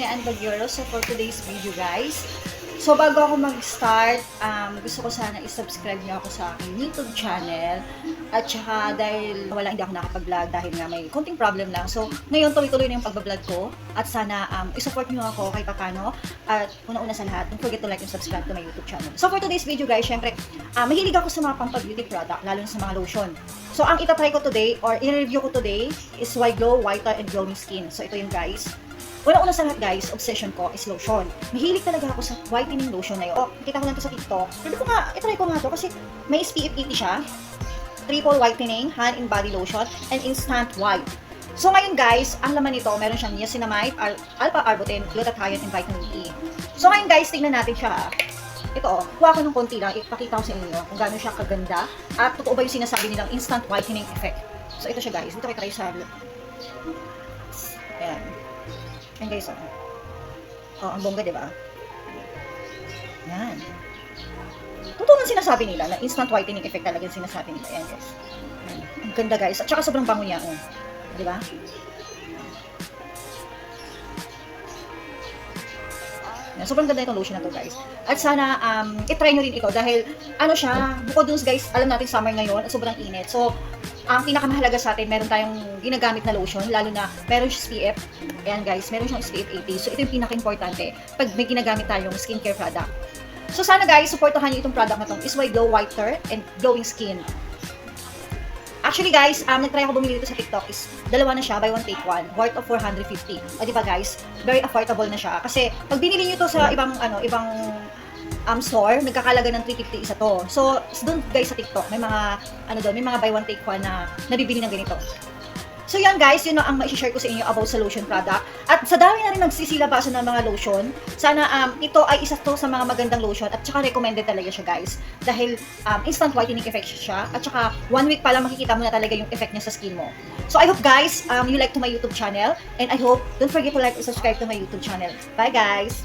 Ann Baguero. So for today's video guys, so bago ako mag-start, gusto ko sana i-subscribe niyo ako sa aking YouTube channel. At saka dahil hindi ako nakapag-vlog dahil nga may konting problem lang. So ngayon tuloy-tuloy na yung pag-vlog ko. At sana i-support niyo ako kahit paano. At una-una sa lahat, don't forget to like and subscribe to my YouTube channel. So for today's video guys, syempre, mahilig ako sa mga pang-beauty product, lalo na sa mga lotion. So ang itatry ko today, or i-review ko today, is Why Glow Whiter and Glowing Skin. So ito yung guys. Una-una sa lahat guys, obsession ko is lotion. Mahilig talaga ako sa whitening lotion na yun. Oh, kita ko lang to sa TikTok. Pwede ko nga, itry ko nga to kasi may SPF 80 siya. Triple whitening, hand and body lotion, and instant white. So ngayon guys, ang laman nito, meron siyang niacinamide, alpha-arbutin, glutathione, and vitamin E. So ngayon guys, tingnan natin siya. Ito oh, kuha ko ng konti lang, ipakita ko sa inyo kung gaano siya kaganda at totoo ba yung sinasabi nilang instant whitening effect. So ito siya guys, dito kayo try sa ayan. Ayan guys, oh. Oh, ang bongga, diba? Yan. Totoo nga sinasabi nila na instant whitening effect talaga yung sinasabi nila. Ayan guys. Ayan. Ang ganda guys. At saka sobrang bango niya. Oh. Diba? Yan. Sobrang ganda itong lotion na to guys. At sana i-try nyo rin ito dahil ano siya, bukod dun guys, alam natin summer ngayon at sobrang init. So, ang pinakamahalaga sa atin, meron tayong ginagamit na lotion, lalo na meron siya SPF. Ayan guys, meron siyang SPF 80. So, ito yung pinaka-importante pag may ginagamit tayong skincare product. So, sana guys, supportahan niyo itong product na itong is Why Glow Whiter and Glowing Skin. Actually guys, nag-try ako bumili dito sa TikTok is dalawa na siya, buy one take one, worth of 450. O diba guys, very affordable na siya. Kasi pag binili niyo to sa ibang store, nagkakalaga ng 350 isa to. So, doon guys sa TikTok, may mga may mga buy one take one na nabibili ng ganito. So yan guys, yun ang ma-share ko sa inyo about sa lotion product. At sa dami na rin nagsisilabasan ng mga lotion, sana ito ay isa to sa mga magandang lotion at saka recommended talaga siya guys. Dahil instant whitening effect siya at saka 1 week pa lang makikita mo na talaga yung effect niya sa skin mo. So I hope guys, you like to my YouTube channel and I hope don't forget to like and subscribe to my YouTube channel. Bye guys!